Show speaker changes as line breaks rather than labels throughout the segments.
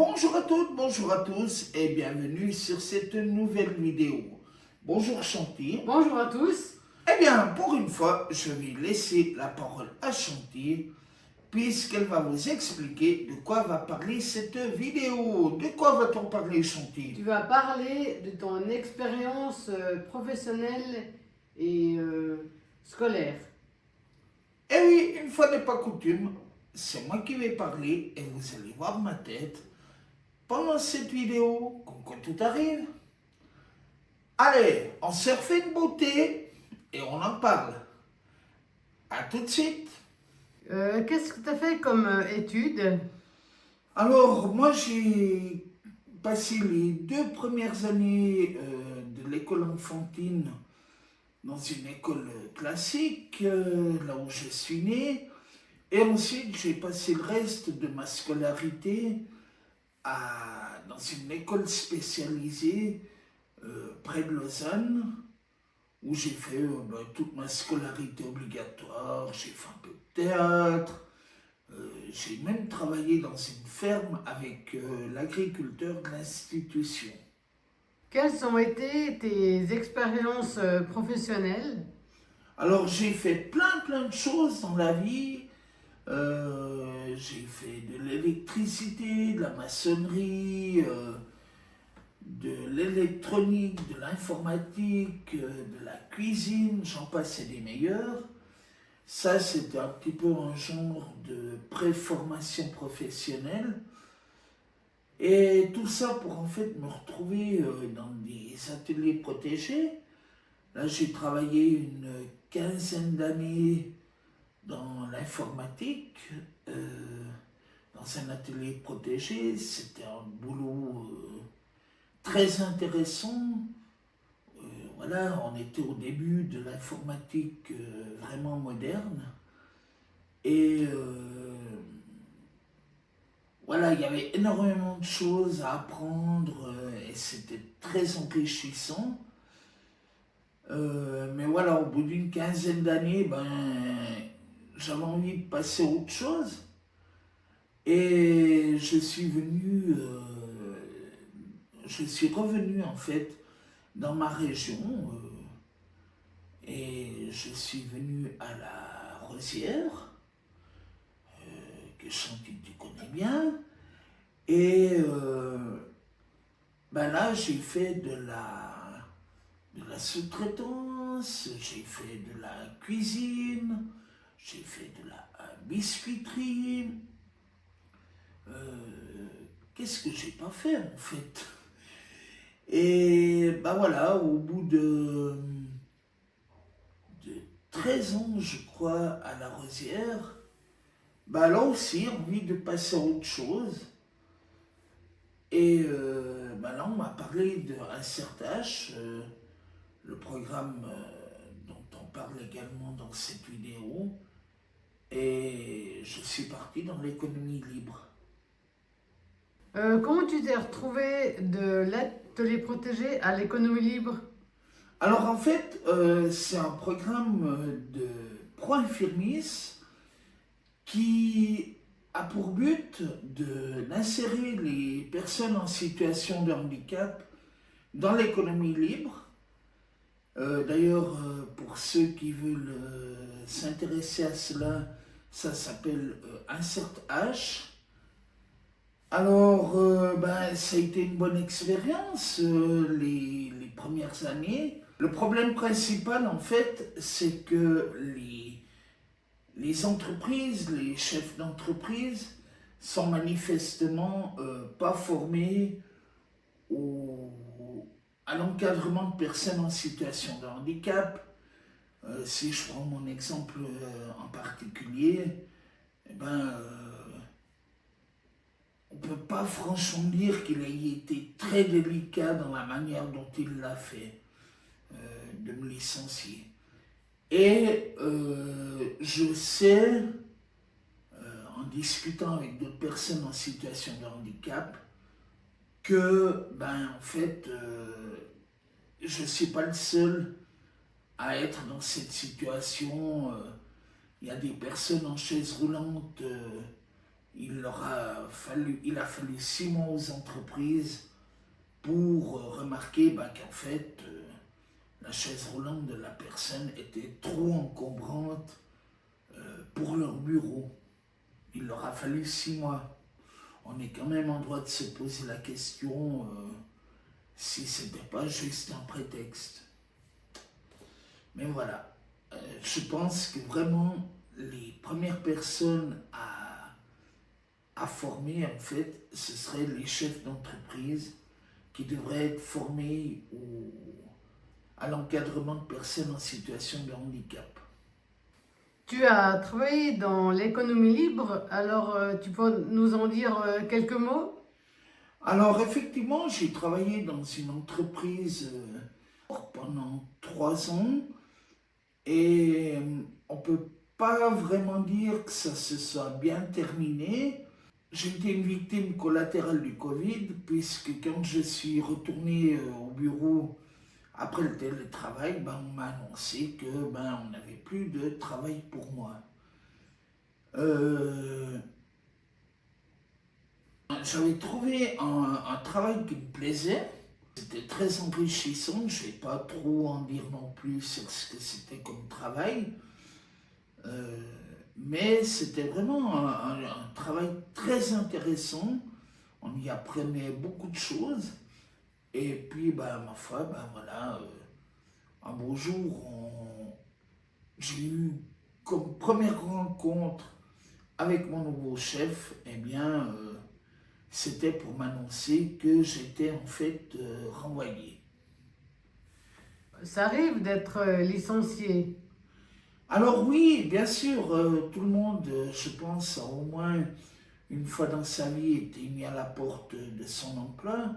Bonjour à toutes, bonjour à tous et bienvenue sur cette nouvelle vidéo. Bonjour Chanty.
Bonjour à tous.
Eh bien, pour une fois, je vais laisser la parole à Chanty puisqu'elle va vous expliquer de quoi va parler cette vidéo. De quoi va-t-on parler, Chanty?
Tu vas parler de ton expérience professionnelle et scolaire.
Eh oui, une fois n'est pas coutume, c'est moi qui vais parler et vous allez voir ma tête pendant cette vidéo, comme quand tout arrive. Allez, on se refait une beauté et on en parle. À tout de suite.
Qu'est-ce que tu as fait comme études?
Alors, moi, j'ai passé les 2 premières années de l'école enfantine dans une école classique, là où je suis né. Et ensuite, j'ai passé le reste de ma scolarité dans une école spécialisée près de Lausanne, où j'ai fait toute ma scolarité obligatoire. J'ai fait un peu de théâtre. J'ai même travaillé dans une ferme avec l'agriculteur de l'institution.
Quelles ont été tes expériences professionnelles?
Alors j'ai fait plein de choses dans la vie. J'ai fait de l'électricité, de la maçonnerie, de l'électronique, de l'informatique, de la cuisine, j'en passais des meilleurs. Ça, c'était un petit peu un genre de pré-formation professionnelle. Et tout ça pour en fait me retrouver dans des ateliers protégés. Là, j'ai travaillé une quinzaine d'années dans l'informatique, dans un atelier protégé. C'était un boulot très intéressant. Voilà, on était au début de l'informatique vraiment moderne. Et voilà, il y avait énormément de choses à apprendre et c'était très enrichissant. Mais voilà, au bout d'une quinzaine d'années, j'avais envie de passer à autre chose. Et je suis revenu en fait dans ma région et je suis venu à la Rosière, que Chanty tu connais bien. Et là, j'ai fait de la sous-traitance, j'ai fait de la cuisine, j'ai fait de la biscuiterie. Qu'est-ce que j'ai pas fait en fait? Et voilà, au bout de 13 ans, je crois, à la Rosière, là aussi, envie de passer à autre chose. Et là, on m'a parlé de Insertage, le programme dont on parle également dans cette vidéo. Et je suis parti dans l'économie libre.
Comment tu t'es retrouvé de l'atelier protégé à l'économie libre?
Alors en fait, c'est un programme de pro-infirmis qui a pour but d'insérer les personnes en situation de handicap dans l'économie libre. D'ailleurs, pour ceux qui veulent s'intéresser à cela, ça s'appelle InsertH. Alors, ça a été une bonne expérience les premières années. Le problème principal, en fait, c'est que les entreprises, les chefs d'entreprise sont manifestement pas formés à l'encadrement de personnes en situation de handicap. Si je prends mon exemple en particulier, on ne peut pas franchement dire qu'il ait été très délicat dans la manière dont il l'a fait, de me licencier. Et je sais, en discutant avec d'autres personnes en situation de handicap, que, en fait, je ne suis pas le seul à être dans cette situation. Il y a des personnes en chaise roulante il a fallu 6 mois aux entreprises pour remarquer qu'en fait, la chaise roulante de la personne était trop encombrante pour leur bureau. Il leur a fallu 6 mois. On est quand même en droit de se poser la question si c'était pas juste un prétexte. Mais voilà, je pense que vraiment les premières personnes à former, en fait, ce seraient les chefs d'entreprise qui devraient être formés à l'encadrement de personnes en situation de handicap.
Tu as travaillé dans l'économie libre, alors tu peux nous en dire quelques mots?
Alors effectivement, j'ai travaillé dans une entreprise pendant 3 ans et on ne peut pas vraiment dire que ça se soit bien terminé. J'ai été une victime collatérale du Covid puisque quand je suis retourné au bureau après le télétravail, on m'a annoncé que on n'avait plus de travail pour moi. J'avais trouvé un travail qui me plaisait. C'était très enrichissant. Je ne vais pas trop en dire non plus sur ce que c'était comme travail. Mais c'était vraiment un travail très intéressant. On y apprenait beaucoup de choses. Et puis, ma foi, voilà, un beau jour, j'ai eu comme première rencontre avec mon nouveau chef, c'était pour m'annoncer que j'étais en fait renvoyé.
Ça arrive d'être licencié.
Alors oui, bien sûr, tout le monde, je pense, a au moins une fois dans sa vie été mis à la porte de son emploi.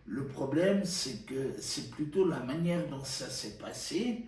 Le problème, c'est que c'est plutôt la manière dont ça s'est passé,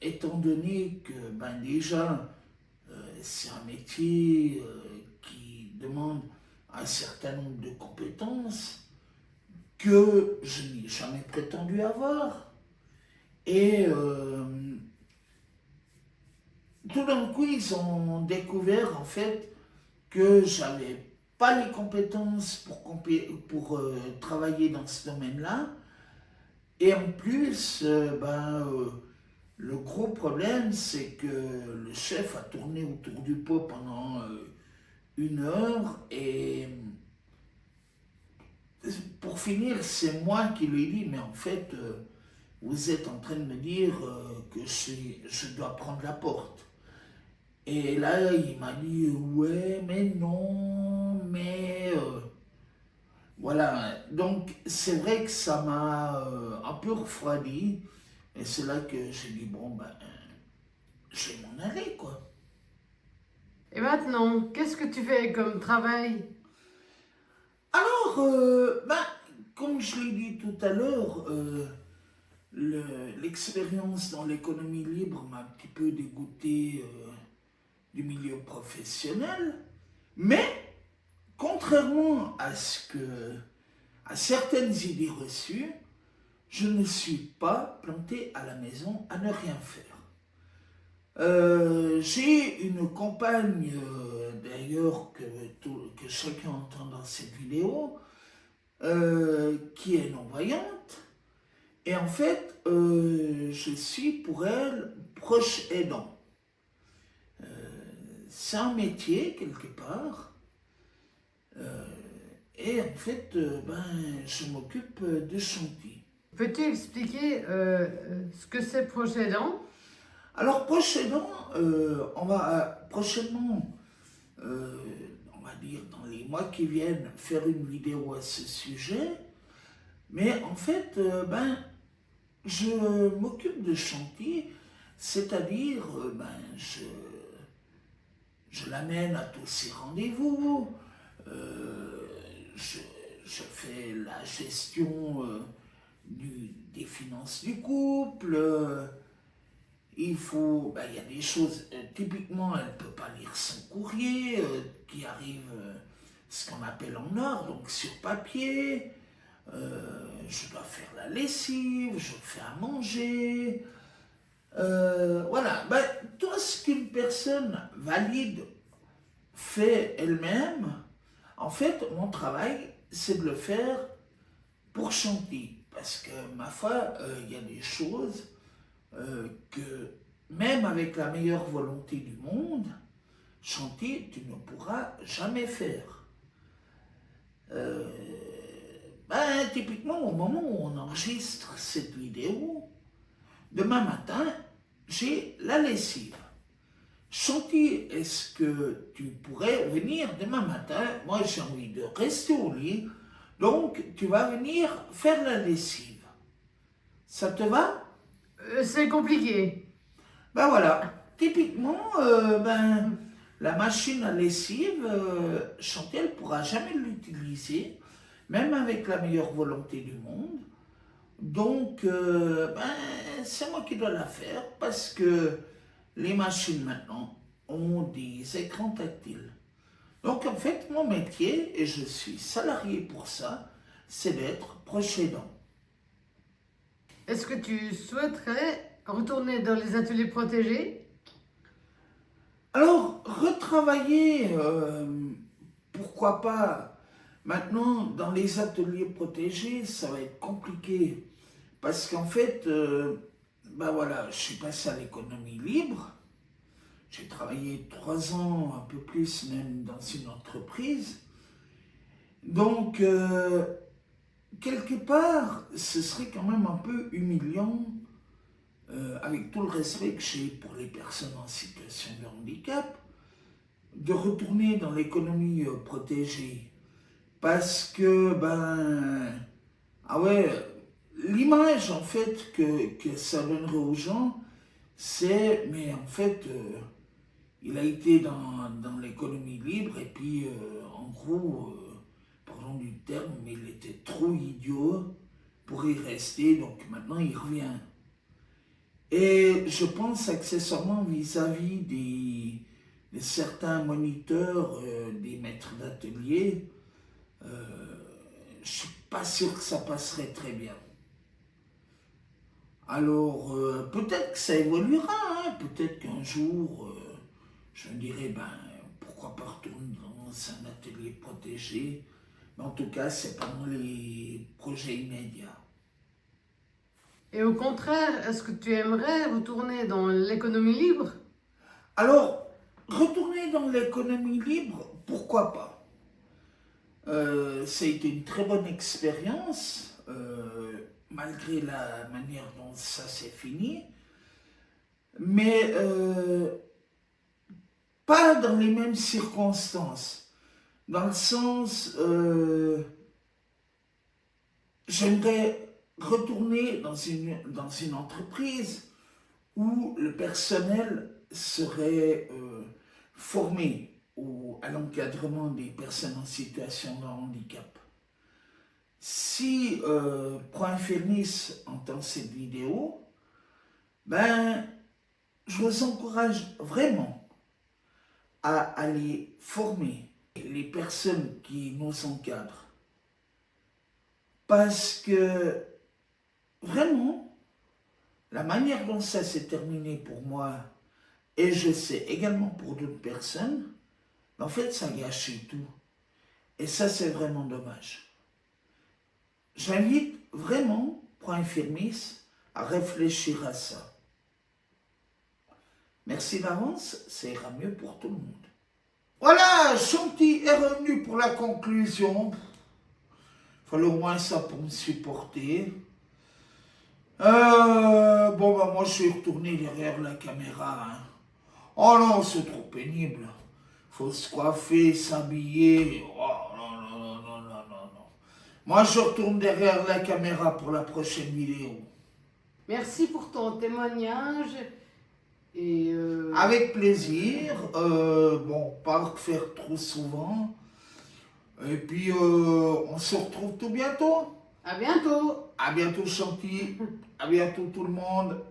étant donné que déjà, c'est un métier qui demande un certain nombre de compétences que je n'ai jamais prétendu avoir. Et tout d'un coup, ils ont découvert en fait que j'avais pas les compétences pour travailler dans ce domaine-là. Et en plus, le gros problème, c'est que le chef a tourné autour du pot pendant 1 heure et pour finir, c'est moi qui lui ai dit, mais en fait, vous êtes en train de me dire que je dois prendre la porte. Et là, il m'a dit, ouais, mais non, mais... voilà, donc c'est vrai que ça m'a un peu refroidi. Et c'est là que j'ai dit, je vais m'en aller, quoi.
Et maintenant, qu'est-ce que tu fais comme travail?
Alors, comme je l'ai dit tout à l'heure, l'expérience dans l'économie libre m'a un petit peu dégoûté du milieu professionnel, mais contrairement à certaines idées reçues, je ne suis pas planté à la maison à ne rien faire. J'ai une compagne, d'ailleurs, que chacun entend dans cette vidéo, qui est non-voyante. Et en fait, je suis pour elle proche aidant. C'est un métier, quelque part. Et en fait, je m'occupe de chantier.
Peux-tu expliquer ce que c'est proche aidant?
Alors, proche aidant, on va prochainement, on va dire dans les mois qui viennent, faire une vidéo à ce sujet. Mais en fait, je m'occupe de chantier, c'est-à-dire, je l'amène à tous ses rendez-vous, je, je fais la gestion des finances du couple. Il y a des choses, typiquement, elle ne peut pas lire son courrier qui arrive, ce qu'on appelle en or, donc sur papier. Je dois faire la lessive, je fais à manger. Voilà, tout ce qu'une personne valide fait elle-même. En fait, mon travail, c'est de le faire pour chanter. Parce que, ma foi, il y a des choses que, même avec la meilleure volonté du monde, chanter, tu ne pourras jamais faire. Typiquement, au moment où on enregistre cette vidéo, demain matin, j'ai la lessive. Chantier, est-ce que tu pourrais venir demain matin? Moi, j'ai envie de rester au lit, donc tu vas venir faire la lessive. Ça te va?
C'est compliqué.
Ben voilà, typiquement, la machine à lessive, Chantier, elle ne pourra jamais l'utiliser, même avec la meilleure volonté du monde. Donc, c'est moi qui dois la faire parce que les machines maintenant ont des écrans tactiles. Donc en fait, mon métier, et je suis salarié pour ça, c'est d'être proche aidant.
Est-ce que tu souhaiterais retourner dans les ateliers protégés?
Alors, retravailler, pourquoi pas? Maintenant, dans les ateliers protégés, ça va être compliqué. Parce qu'en fait, je suis passé à l'économie libre. J'ai travaillé 3 ans, un peu plus même, dans une entreprise. Donc, quelque part, ce serait quand même un peu humiliant, avec tout le respect que j'ai pour les personnes en situation de handicap, de retourner dans l'économie protégée. Parce que, l'image en fait que ça donnerait aux gens, c'est, mais en fait, il a été dans l'économie libre et puis, en gros, pardon du terme, mais il était trop idiot pour y rester, donc maintenant il revient. Et je pense accessoirement vis-à-vis de certains moniteurs, des maîtres d'atelier, je ne suis pas sûr que ça passerait très bien. Alors, peut-être que ça évoluera, hein. Peut-être qu'un jour, je me dirais, pourquoi pas retourner dans un atelier protégé, mais en tout cas, c'est pas dans les projets immédiats.
Et au contraire, est-ce que tu aimerais retourner dans l'économie libre?
Alors, retourner dans l'économie libre, pourquoi pas? Ça a été une très bonne expérience, malgré la manière dont ça s'est fini, mais pas dans les mêmes circonstances, dans le sens, j'aimerais retourner dans une entreprise où le personnel serait formé à l'encadrement des personnes en situation de handicap. Si Point Fernis entend cette vidéo, je vous encourage vraiment à aller former les personnes qui nous encadrent. Parce que vraiment, la manière dont ça s'est terminé pour moi, et je sais également pour d'autres personnes, en fait, ça a gâché tout. Et ça, c'est vraiment dommage. J'invite vraiment Point Fermis à réfléchir à ça. Merci d'avance, ça ira mieux pour tout le monde. Voilà, Chanty est revenu pour la conclusion. Il fallait au moins ça pour me supporter. Moi je suis retourné derrière la caméra. Hein. Oh non, c'est trop pénible. Faut se coiffer, s'habiller. Oh non. Moi je retourne derrière la caméra pour la prochaine vidéo.
Merci pour ton témoignage. Et
Avec plaisir. Pas le faire trop souvent. Et puis on se retrouve tout bientôt.
à bientôt.
À bientôt Chanty. À bientôt tout le monde.